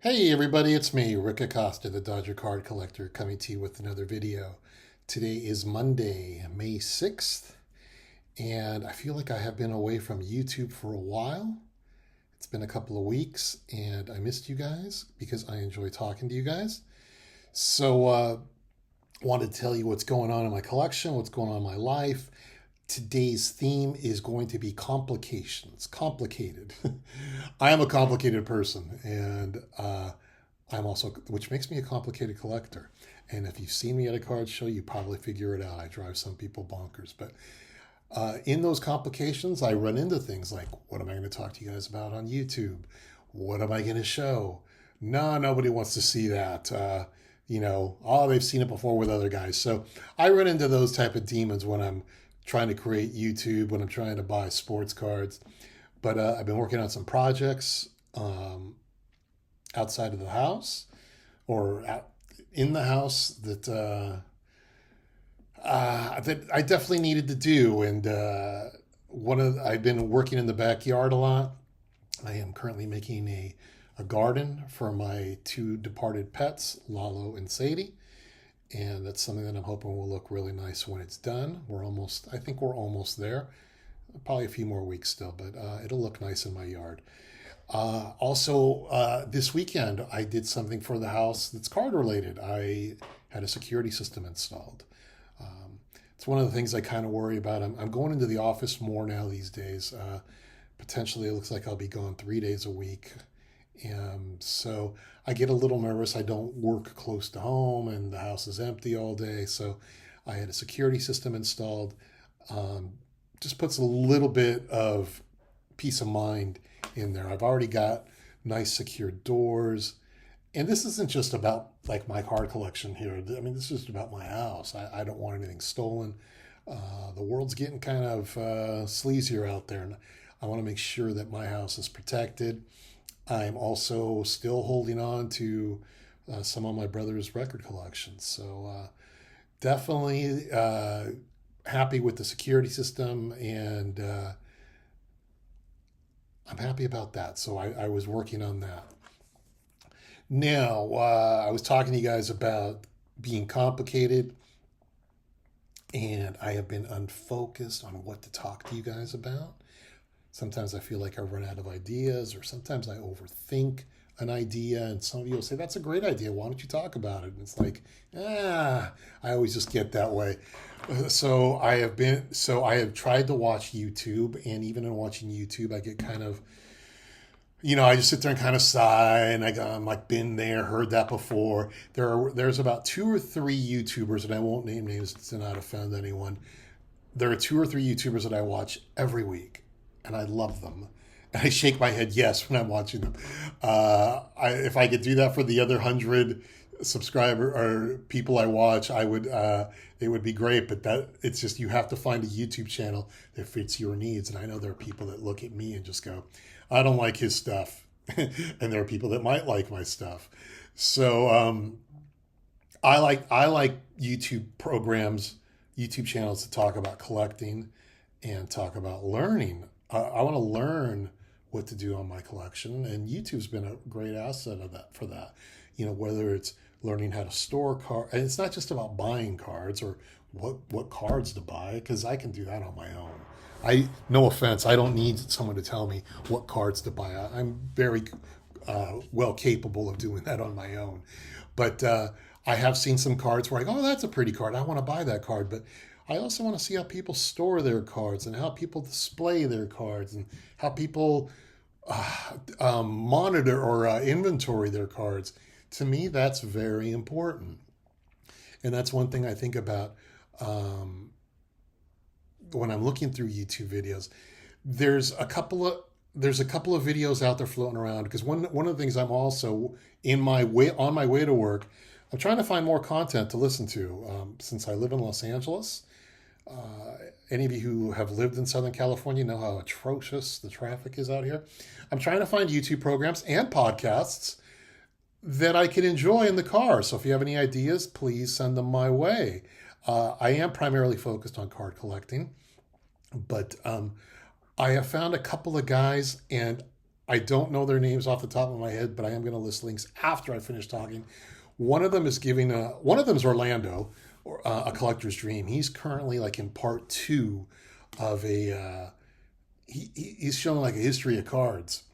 Hey everybody, it's me, Rick Acosta, the Dodger Card Collector, coming to you with another video. Today is Monday, May 6th, and I feel like I have been away from YouTube for a while. It's been a couple of weeks, and I missed you guys because I enjoy talking to you guys. So, wanted to tell you what's going on in my collection, what's going on in my life. Today's theme is going to be complications, complicated. I am a complicated person, and I'm also, which makes me a complicated collector. And if you've seen me at a card show, you probably figure it out. I drive some people bonkers. But in those complications, I run into things like, what am I going to talk to you guys about on YouTube? What am I going to show? No, nobody wants to see that. Oh, they've seen it before with other guys. So I run into those type of demons when I'm trying to create YouTube, when I'm trying to buy sports cards. But I've been working on some projects outside of the house or out in the house that I definitely needed to do. And I've been working in the backyard a lot. I am currently making a garden for my two departed pets, Lalo and Sadie. And that's something that I'm hoping will look really nice when it's done. I think we're almost there. Probably a few more weeks still, but it'll look nice in my yard. This weekend, I did something for the house that's card related. I had a security system installed. It's one of the things I kind of worry about. I'm going into the office more now these days. Potentially, it looks like I'll be gone 3 days a week. And so I get a little nervous. I don't work close to home and the house is empty all day. So I had a security system installed. Just puts a little bit of peace of mind in there. I've already got nice secure doors. And this isn't just about like my card collection here. I mean, this is about my house. I don't want anything stolen. The world's getting kind of sleazier out there. And I want to make sure that my house is protected. I'm also still holding on to some of my brother's record collections. So definitely happy with the security system, and I'm happy about that. So I was working on that. Now, I was talking to you guys about being complicated, and I have been unfocused on what to talk to you guys about. Sometimes I feel like I run out of ideas, or sometimes I overthink an idea, and some of you will say, that's a great idea. Why don't you talk about it? And it's like, I always just get that way. So I have tried to watch YouTube, and even in watching YouTube, I get kind of, I just sit there and kind of sigh, and I'm like, been there, heard that before. There's about 2 or 3 YouTubers, and I won't name names to not offend anyone. There are 2 or 3 YouTubers that I watch every week, and I love them. And I shake my head yes when I'm watching them. If I could do that for the other 100 subscriber or people I watch, I would. It would be great. But it's just, you have to find a YouTube channel that fits your needs. And I know there are people that look at me and just go, I don't like his stuff, and there are people that might like my stuff. So I like YouTube programs, YouTube channels to talk about collecting and talk about learning. I want to learn what to do on my collection, and YouTube's been a great asset for that. Whether it's learning how to store cards, and it's not just about buying cards or what cards to buy, because I can do that on my own. No offense, I don't need someone to tell me what cards to buy. I'm very well capable of doing that on my own. But I have seen some cards where I go, oh, that's a pretty card. I want to buy that card. But I also want to see how people store their cards and how people display their cards and how people monitor or inventory their cards. To me, that's very important. And that's one thing I think about when I'm looking through YouTube videos. There's a couple of videos out there floating around, because one of the things I'm also on my way to work, I'm trying to find more content to listen to. Since I live in Los Angeles, any of you who have lived in Southern California know how atrocious the traffic is out here. I'm trying to find YouTube programs and podcasts that I can enjoy in the car. So if you have any ideas, please send them my way. I am primarily focused on card collecting, but I have found a couple of guys, and I don't know their names off the top of my head, but I am going to list links after I finish talking. One of them is one of them is Orlando, or A Collector's Dream. He's currently like in part two of he's showing like a history of cards.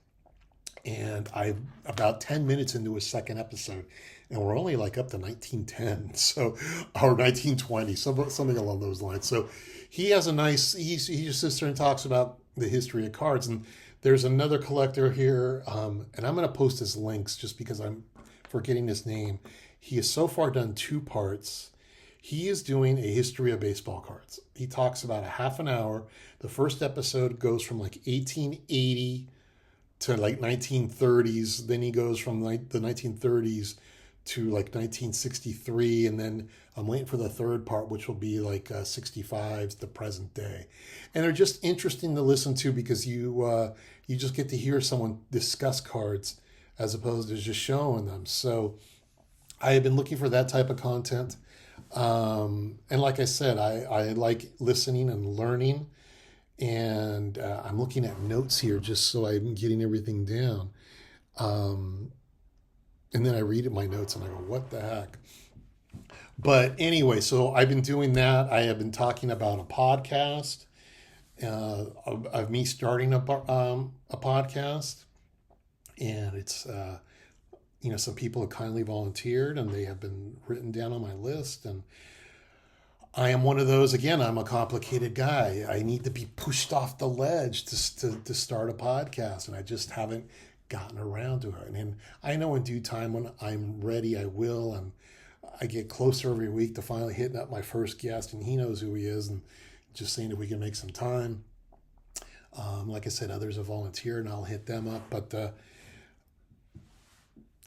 And I'm about 10 minutes into his second episode, and we're only like up to 1910, so, or 1920, something along those lines. So he has a nice, he just sits there and talks about the history of cards. And there's another collector here, and I'm going to post his links just because I'm forgetting his name. He has so far done two parts. He is doing a history of baseball cards. He talks about a half an hour. The first episode goes from like 1880 to like 1930s. Then he goes from like the 1930s to like 1963, and then I'm waiting for the third part, which will be like 65 to the present day. And they're just interesting to listen to because you just get to hear someone discuss cards as opposed to just showing them. So I have been looking for that type of content. And like I said, I like listening and learning. And I'm looking at notes here just so I'm getting everything down. And then I read my notes and I go, what the heck? But anyway, so I've been doing that. I have been talking about a podcast, of me starting a podcast. And it's, some people have kindly volunteered and they have been written down on my list. And I am one of those. Again, I'm a complicated guy. I need to be pushed off the ledge to start a podcast, and I just haven't gotten around to it. And I know in due time when I'm ready, I will. And I get closer every week to finally hitting up my first guest, and he knows who he is, and just saying if we can make some time. Like I said, others have volunteered, and I'll hit them up. But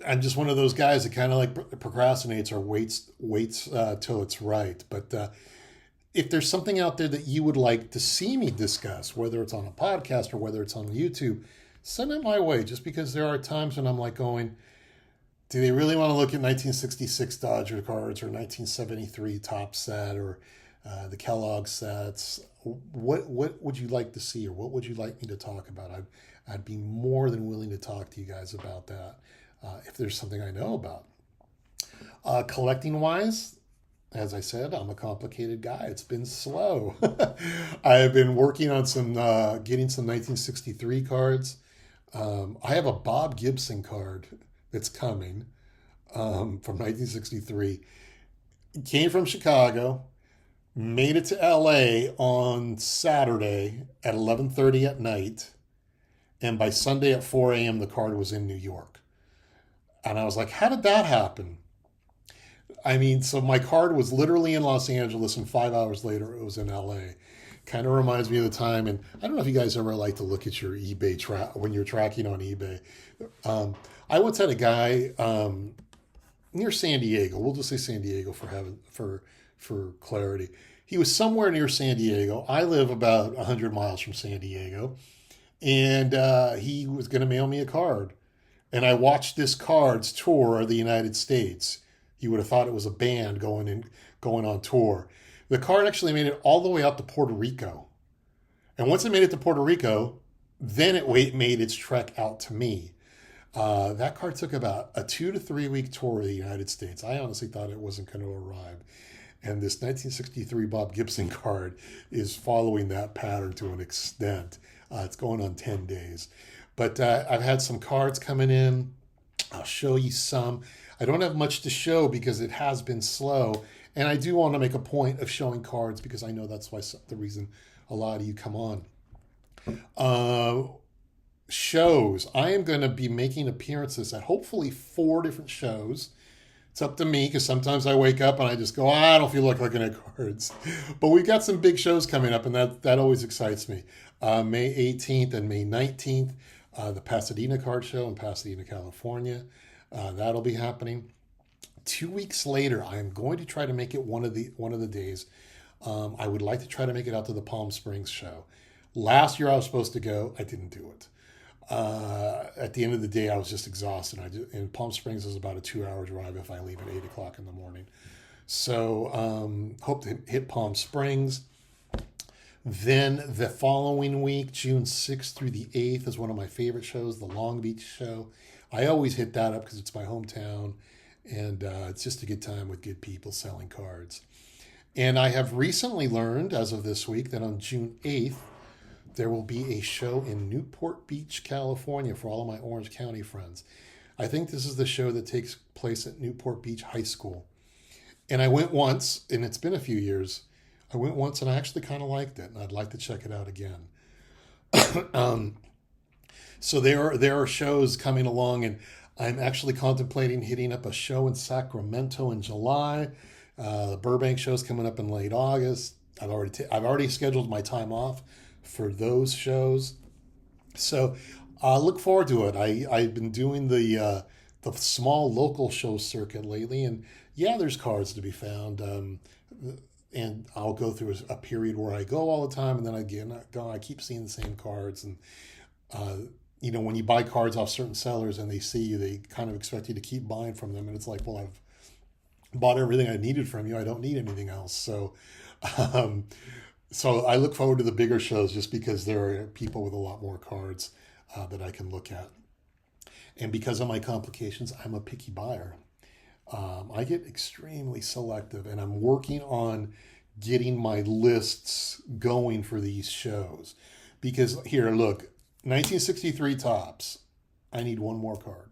I'm just one of those guys that kind of like procrastinates or waits till it's right. But if there's something out there that you would like to see me discuss, whether it's on a podcast or whether it's on YouTube, send it my way. Just because there are times when I'm like going, do they really want to look at 1966 Dodger cards or 1973 Top Set or the Kellogg sets? What would you like to see, or what would you like me to talk about? I'd be more than willing to talk to you guys about that. If there's something I know about. Collecting wise, as I said, I'm a complicated guy. It's been slow. I have been working on getting some 1963 cards. I have a Bob Gibson card that's coming from 1963. It came from Chicago, made it to LA on Saturday at 11:30 at night, and by Sunday at 4 a.m. the card was in New York. And I was like, how did that happen? I mean, so my card was literally in Los Angeles, and 5 hours later it was in LA. Kind of reminds me of the time, and I don't know if you guys ever like to look at your eBay when you're tracking on eBay. I once had a guy near San Diego. We'll just say San Diego for clarity. He was somewhere near San Diego. I live about 100 miles from San Diego, and he was going to mail me a card. And I watched this card's tour of the United States. You would have thought it was a band going on tour. The card actually made it all the way out to Puerto Rico. And once it made it to Puerto Rico, then it made its trek out to me. That card took about a 2 to 3 week tour of the United States. I honestly thought it wasn't going to arrive. And this 1963 Bob Gibson card is following that pattern to an extent. It's going on 10 days. But I've had some cards coming in. I'll show you some. I don't have much to show because it has been slow. And I do want to make a point of showing cards because I know that's the reason a lot of you come on. Shows. I am going to be making appearances at hopefully 4 different shows. It's up to me because sometimes I wake up and I just go, I don't feel like looking at cards. But we've got some big shows coming up, and that always excites me. May 18th and May 19th, the Pasadena Card Show in Pasadena, California. That'll be happening. 2 weeks later, I'm going to try to make it one of the days. I would like to try to make it out to the Palm Springs show. Last year I was supposed to go. I didn't do it. At the end of the day, I was just exhausted. And Palm Springs is about a 2-hour drive if I leave at 8 o'clock in the morning. So hope to hit Palm Springs. Then the following week, June 6th through the 8th, is one of my favorite shows, the Long Beach show. I always hit that up because it's my hometown, and it's just a good time with good people selling cards. And I have recently learned, as of this week, that on June 8th, there will be a show in Newport Beach, California for all of my Orange County friends. I think this is the show that takes place at Newport Beach High School. And I went once, and it's been a few years. I went once, and I actually kind of liked it, and I'd like to check it out again. So there are shows coming along, and I'm actually contemplating hitting up a show in Sacramento in July. The Burbank show's coming up in late August. I've already scheduled my time off for those shows, so I look forward to it. I've been doing the small local show circuit lately, and yeah, there's cards to be found. And I'll go through a period where I go all the time, and then again, I keep seeing the same cards. And when you buy cards off certain sellers and they see you, they kind of expect you to keep buying from them, and it's like, well, I've bought everything I needed from you. I don't need anything else. So I look forward to the bigger shows just because there are people with a lot more cards that I can look at. And because of my complications, I'm a picky buyer. I get extremely selective, and I'm working on getting my lists going for these shows. Because here, look, 1963 Topps, I need one more card.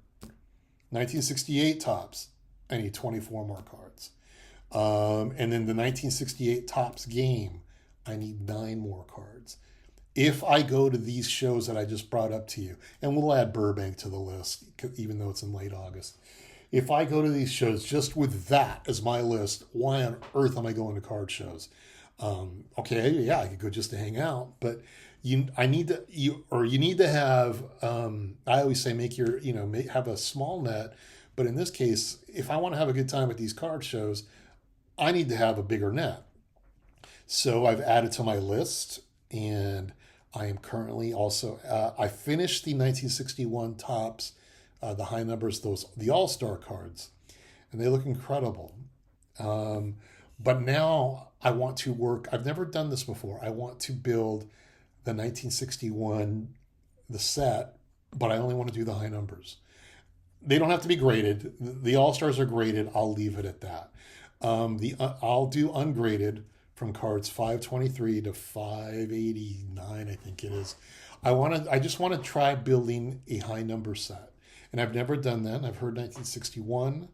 1968 Topps, I need 24 more cards. And then the 1968 Topps game, I need 9 more cards. If I go to these shows that I just brought up to you, and we'll add Burbank to the list, even though it's in late August. If I go to these shows just with that as my list, why on earth am I going to card shows? Okay, yeah, I could go just to hang out, but you need to have. I always say have a small net, but in this case, if I want to have a good time at these card shows, I need to have a bigger net. So I've added to my list, and I am currently also. I finished the 1961 Topps. The high numbers, the All-Star cards, and they look incredible. But now I want to work. I've never done this before. I want to build the 1961, the set, but I only want to do the high numbers. They don't have to be graded. The All-Stars are graded. I'll leave it at that. I'll do ungraded from cards 523 to 589, I think it is. I just want to try building a high number set. And I've never done that. I've heard 1961,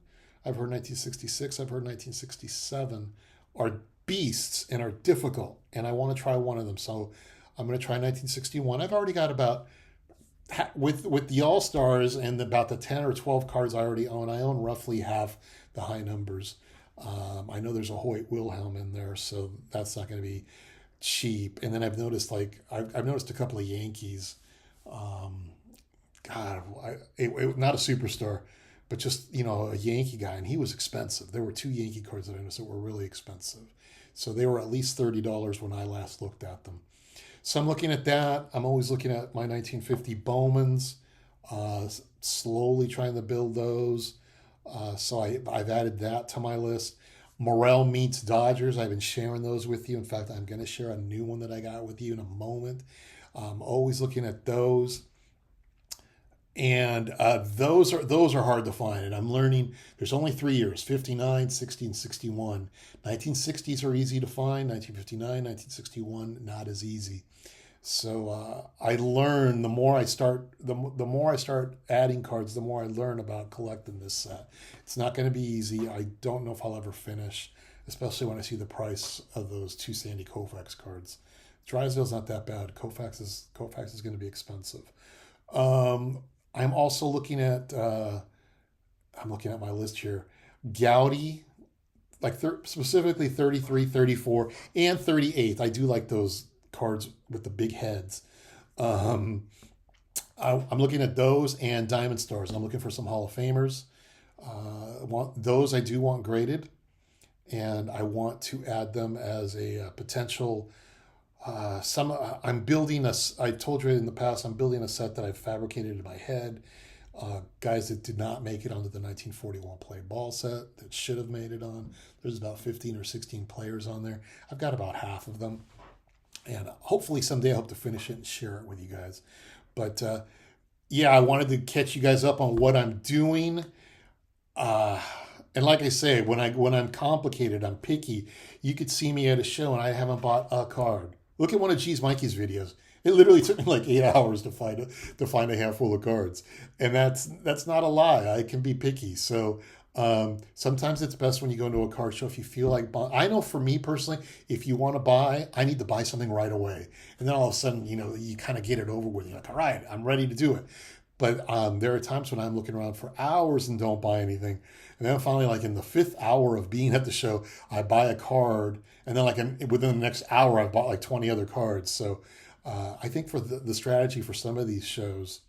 I've heard 1966, I've heard 1967 are beasts and are difficult. And I want to try one of them. So I'm going to try 1961. I've already got about, with the All-Stars and about the 10 or 12 cards I already own, I own roughly half the high numbers. I know there's a Hoyt Wilhelm in there, so that's not going to be cheap. And then I've noticed I've noticed a couple of Yankees. Not a superstar, but just, a Yankee guy, and he was expensive. There were 2 Yankee cards that I noticed that were really expensive. So they were at least $30 when I last looked at them. So I'm looking at that. I'm always looking at my 1950 Bowmans, slowly trying to build those. So I've added that to my list. Morel meets Dodgers. I've been sharing those with you. In fact, I'm going to share a new one that I got with you in a moment. I'm always looking at those. And those are hard to find. And I'm learning there's only 3 years, 59, 60, and 61. 1960s are easy to find. 1959, 1961, not as easy. So I learn the more I start adding cards, the more I learn about collecting this set. It's not going to be easy. I don't know if I'll ever finish, especially when I see the price of those 2 Sandy Koufax cards. Drysdale's not that bad. Koufax is going to be expensive. I'm also looking at my list here. Gaudy, specifically 33, 34, and 38. I do like those cards with the big heads. I'm looking at those and Diamond Stars. I'm looking for some Hall of Famers. I do want graded, and I want to add them as a potential. I'm building I told you in the past, I'm building a set that I've fabricated in my head. Guys that did not make it onto the 1941 play ball set that should have made it on. There's about 15 or 16 players on there. I've got about half of them. And hopefully someday I hope to finish it and share it with you guys. But yeah, I wanted to catch you guys up on what I'm doing. Uh, and like I say, when I'm complicated, I'm picky. You could see me at a show and I haven't bought a card. Look at one of G's Mikey's videos. It literally took me like 8 hours to find a handful of cards, and that's not a lie. I can be picky, so sometimes it's best when you go into a card show if you feel like buy. I know for me personally, if you want to buy, I need to buy something right away, and then all of a sudden, you kind of get it over with. You're like, all right, I'm ready to do it. But there are times when I'm looking around for hours and don't buy anything. And then finally, like in the fifth hour of being at the show, I buy a card. And then within the next hour, I've bought like 20 other cards. So I think for the strategy for some of these shows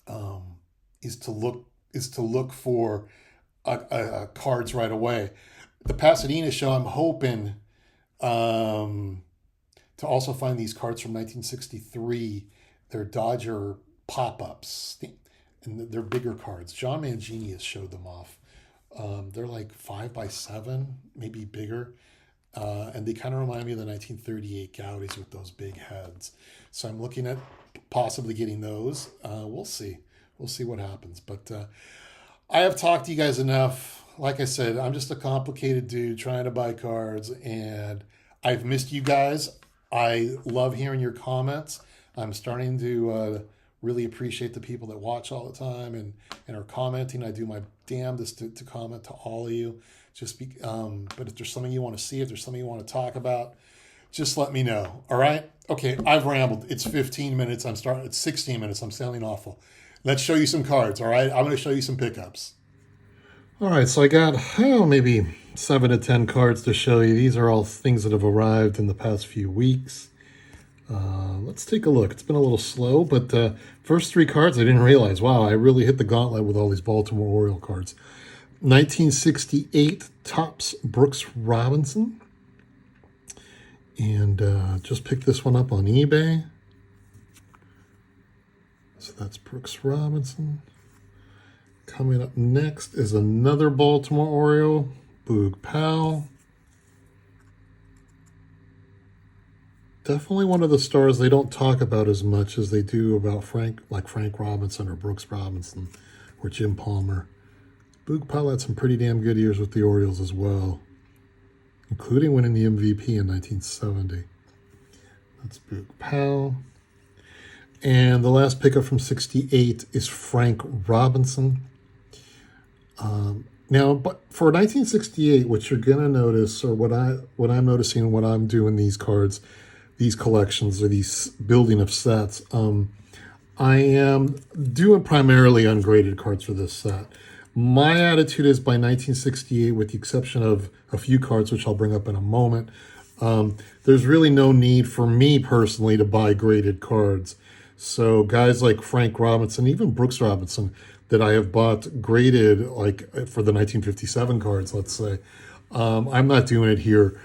um, is to look for cards right away. The Pasadena show, I'm hoping um, to also find these cards from 1963. They're Dodger pop-ups, and they're bigger cards. John Mangini has showed them off. They're like 5x7, maybe bigger, and they kind of remind me of the 1938 Gaudis with those big heads. So I'm looking at possibly getting those. We'll see what happens. But I have talked to you guys enough. Like I said, I'm just a complicated dude trying to buy cards, and I've missed you guys. I love hearing your comments. I'm starting to really appreciate the people that watch all the time and are commenting. I do my damnedest to comment to all of you. But if there's something you want to see, if there's something you want to talk about, just let me know. All right? Okay, I've rambled. It's 15 minutes. It's 16 minutes. I'm sounding awful. Let's show you some cards, all right? I'm going to show you some pickups. All right, so I got maybe 7 to 10 cards to show you. These are all things that have arrived in the past few weeks. Let's take a look. It's been a little slow, but first 3 cards I didn't realize. Wow, I really hit the gauntlet with all these Baltimore Oriole cards. 1968 Topps Brooks Robinson. And just picked this one up on eBay. So that's Brooks Robinson. Coming up next is another Baltimore Oriole, Boog Powell. Definitely one of the stars they don't talk about as much as they do about Frank Robinson or Brooks Robinson or Jim Palmer. Boog Powell had some pretty damn good years with the Orioles as well, including winning the MVP in 1970. That's Boog Powell. And the last pickup from 68 is Frank Robinson. Now, but for 1968, what you're going to notice, or what I'm noticing when I'm doing these cards, these collections, or these building of sets, I am doing primarily ungraded cards for this set. My attitude is by 1968, with the exception of a few cards, which I'll bring up in a moment, there's really no need for me personally to buy graded cards. So guys like Frank Robinson, even Brooks Robinson, that I have bought graded, like for the 1957 cards, let's say, I'm not doing it here.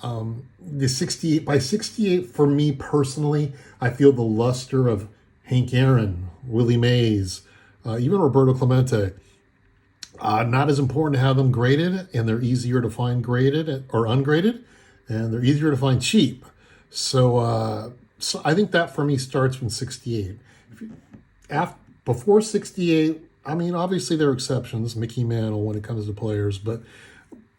The 68 by 68 for me personally, I feel the luster of Hank Aaron, Willie Mays, even Roberto Clemente. Not as important to have them graded, and they're easier to find graded or ungraded, and they're easier to find cheap. So I think that for me starts from 68. Before 68, I mean, obviously there are exceptions, Mickey Mantle when it comes to players, but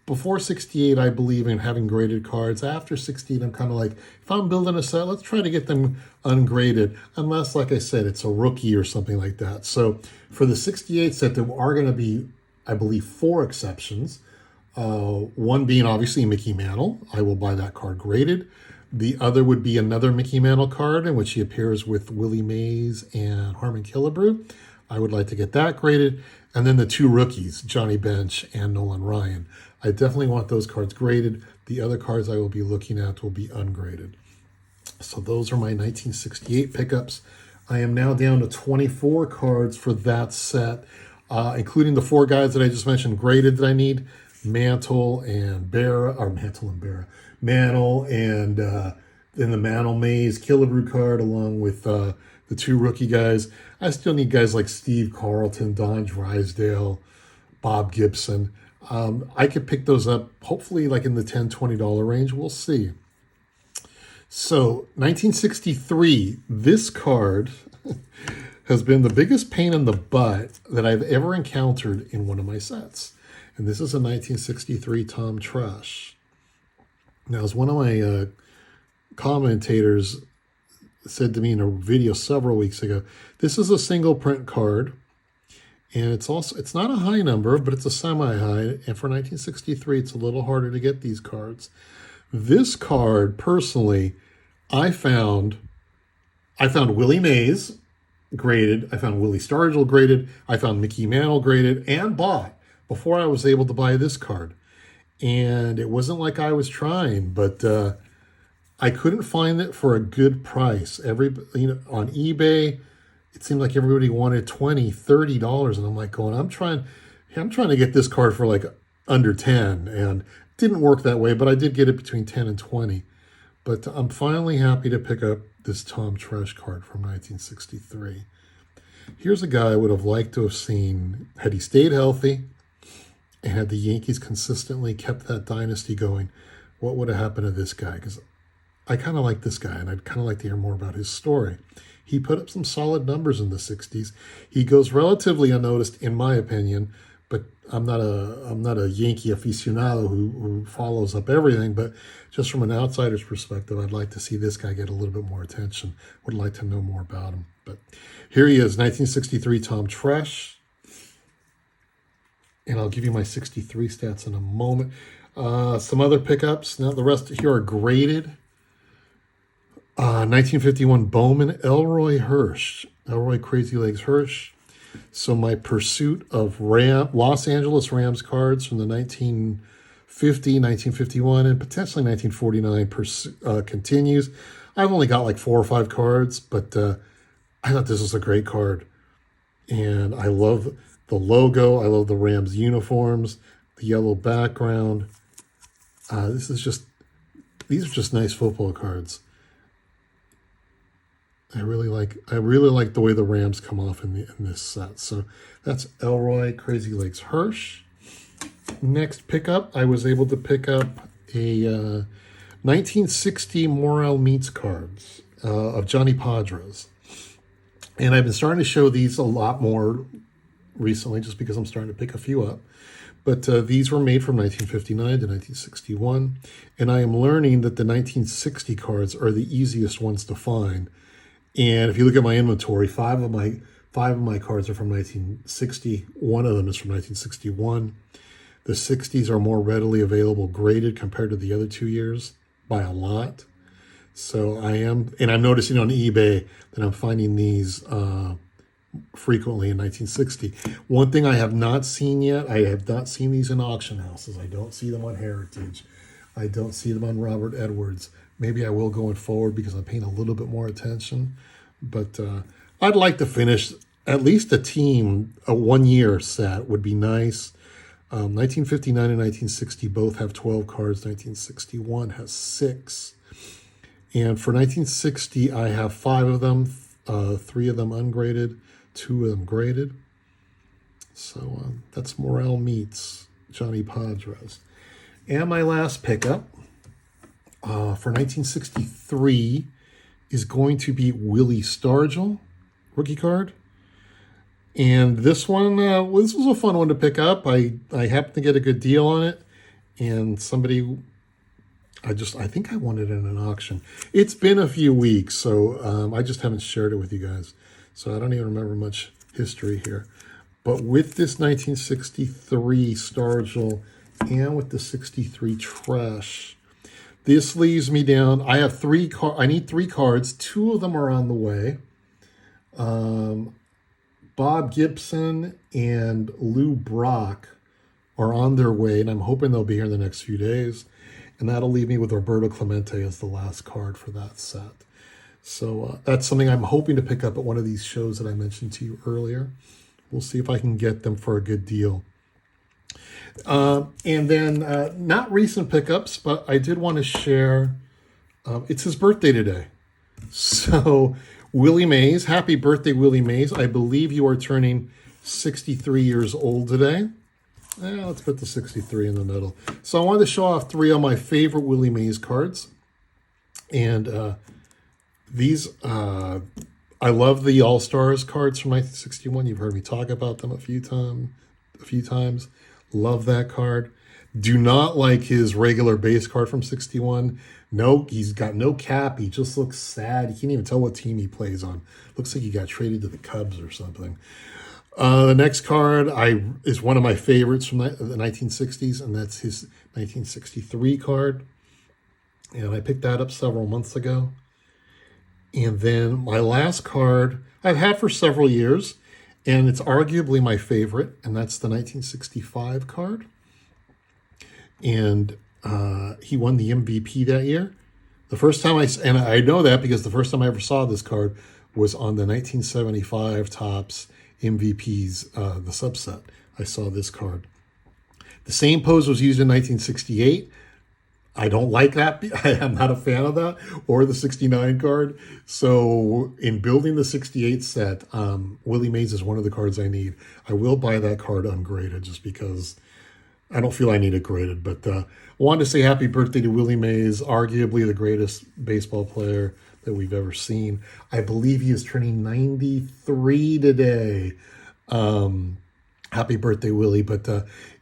before 68, I believe in having graded cards. After 68, I'm kind of like, if I'm building a set, let's try to get them ungraded, unless, like I said, it's a rookie or something like that. So for the 68 set, there are going to be, I believe, 4 exceptions. One being obviously Mickey Mantle. I will buy that card graded. The other would be another Mickey Mantle card in which he appears with Willie Mays and Harmon Killebrew. I would like to get that graded. And then the 2 rookies, Johnny Bench and Nolan Ryan. I definitely want those cards graded. The other cards I will be looking at will be ungraded. So those are my 1968 pickups. I am now down to 24 cards for that set, including the 4 guys that I just mentioned graded that I need. Mantle and Berra, Mantle and then the Mantle Mays Killebrew card along with the 2 rookie guys. I still need guys like Steve Carlton, Don Drysdale, Bob Gibson. I could pick those up hopefully like in the $10, $20 range. We'll see. So 1963, this card has been the biggest pain in the butt that I've ever encountered in one of my sets. And this is a 1963 Tom Trush. Now, as one of my commentators said to me in a video several weeks ago, this is a single print card. And it's not a high number, but it's a semi-high. And for 1963, it's a little harder to get these cards. This card, personally, I found Willie Mays graded. I found Willie Stargell graded. I found Mickey Mantle graded and bought before I was able to buy this card. And it wasn't like I was trying, but I couldn't find it for a good price. On eBay, it seemed like everybody wanted $20, $30, and I'm like going, I'm trying to get this card for like under 10, and it didn't work that way, but I did get it between 10 and 20. But I'm finally happy to pick up this Tom Trush card from 1963. Here's a guy I would have liked to have seen had he stayed healthy and had the Yankees consistently kept that dynasty going. What would have happened to this guy? Because I kind of like this guy, and I'd kind of like to hear more about his story. He put up some solid numbers in the 60s. He goes relatively unnoticed, in my opinion, but I'm not a Yankee aficionado who follows up everything, but just from an outsider's perspective, I'd like to see this guy get a little bit more attention. Would like to know more about him. But here he is, 1963 Tom Trush. And I'll give you my 63 stats in a moment. Some other pickups. Now the rest here are graded. 1951 Bowman, Elroy Crazy Legs Hirsch. So my pursuit of Los Angeles Rams cards from the 1950, 1951, and potentially 1949 continues. I've only got like 4 or 5 cards, but I thought this was a great card. And I love the logo. I love the Rams uniforms, the yellow background. These are just nice football cards. I really like the way the Rams come off in this set. So that's Elroy Crazy Legs Hirsch. Next pickup, I was able to pick up a 1960 Morel Meats cards of Johnny Padres. And I've been starting to show these a lot more recently just because I'm starting to pick a few up. But these were made from 1959 to 1961. And I am learning that the 1960 cards are the easiest ones to find. And if you look at my inventory, five of my cards are from 1960. One of them is from 1961. The 60s are more readily available graded compared to the other 2 years by a lot. So I'm noticing on eBay that I'm finding these frequently in 1960. One thing I have not seen yet, I have not seen these in auction houses. I don't see them on Heritage. I don't see them on Robert Edwards. Maybe I will going forward because I'm paying a little bit more attention. But I'd like to finish at least a 1-year set would be nice. 1959 and 1960 both have 12 cards. 1961 has 6. And for 1960, I have 5 of them, 3 of them ungraded, 2 of them graded. So that's Morel Meats, Johnny Padres. And my last pickup for 1963 is going to be Willie Stargell, rookie card. And this one, this was a fun one to pick up. I happened to get a good deal on it. And somebody, I think I won it in an auction. It's been a few weeks, so I just haven't shared it with you guys. So I don't even remember much history here. But with this 1963 Stargell and with the 63 Trash, this leaves me down. I have I need 3 cards. 2 of them are on the way. Bob Gibson and Lou Brock are on their way, and I'm hoping they'll be here in the next few days. And that'll leave me with Roberto Clemente as the last card for that set. So that's something I'm hoping to pick up at one of these shows that I mentioned to you earlier. We'll see if I can get them for a good deal. And then not recent pickups, but I did want to share, it's his birthday today. So Willie Mays, happy birthday, Willie Mays. I believe you are turning 63 years old today. Let's put the 63 in the middle. So I wanted to show off 3 of my favorite Willie Mays cards. And these, I love the All Stars cards from 1961. You've heard me talk about them a few times. Love that card. Do not like his regular base card from 61. No, he's got no cap. He just looks sad. You can't even tell what team he plays on. Looks like he got traded to the Cubs or something. The next card is one of my favorites from the 1960s, and that's his 1963 card. And I picked that up several months ago. And then my last card I've had for several years, and it's arguably my favorite, and that's the 1965 card. And he won the MVP that year. The first time and I know that because the first time I ever saw this card was on the 1975 Topps MVPs, the subset. I saw this card. The same pose was used in 1968. I don't like that. I am not a fan of that, or the 69 card. So in building the 68 set, Willie Mays is one of the cards I need. I will buy that card ungraded just because I don't feel I need it graded. But I wanted to say happy birthday to Willie Mays, arguably the greatest baseball player that we've ever seen. I believe he is turning 93 today. Happy birthday, Willie. But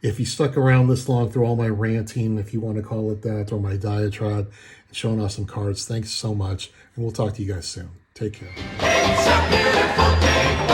if you stuck around this long through all my ranting, if you want to call it that, or my diatribe, and showing off some cards, thanks so much. And we'll talk to you guys soon. Take care. It's a beautiful day.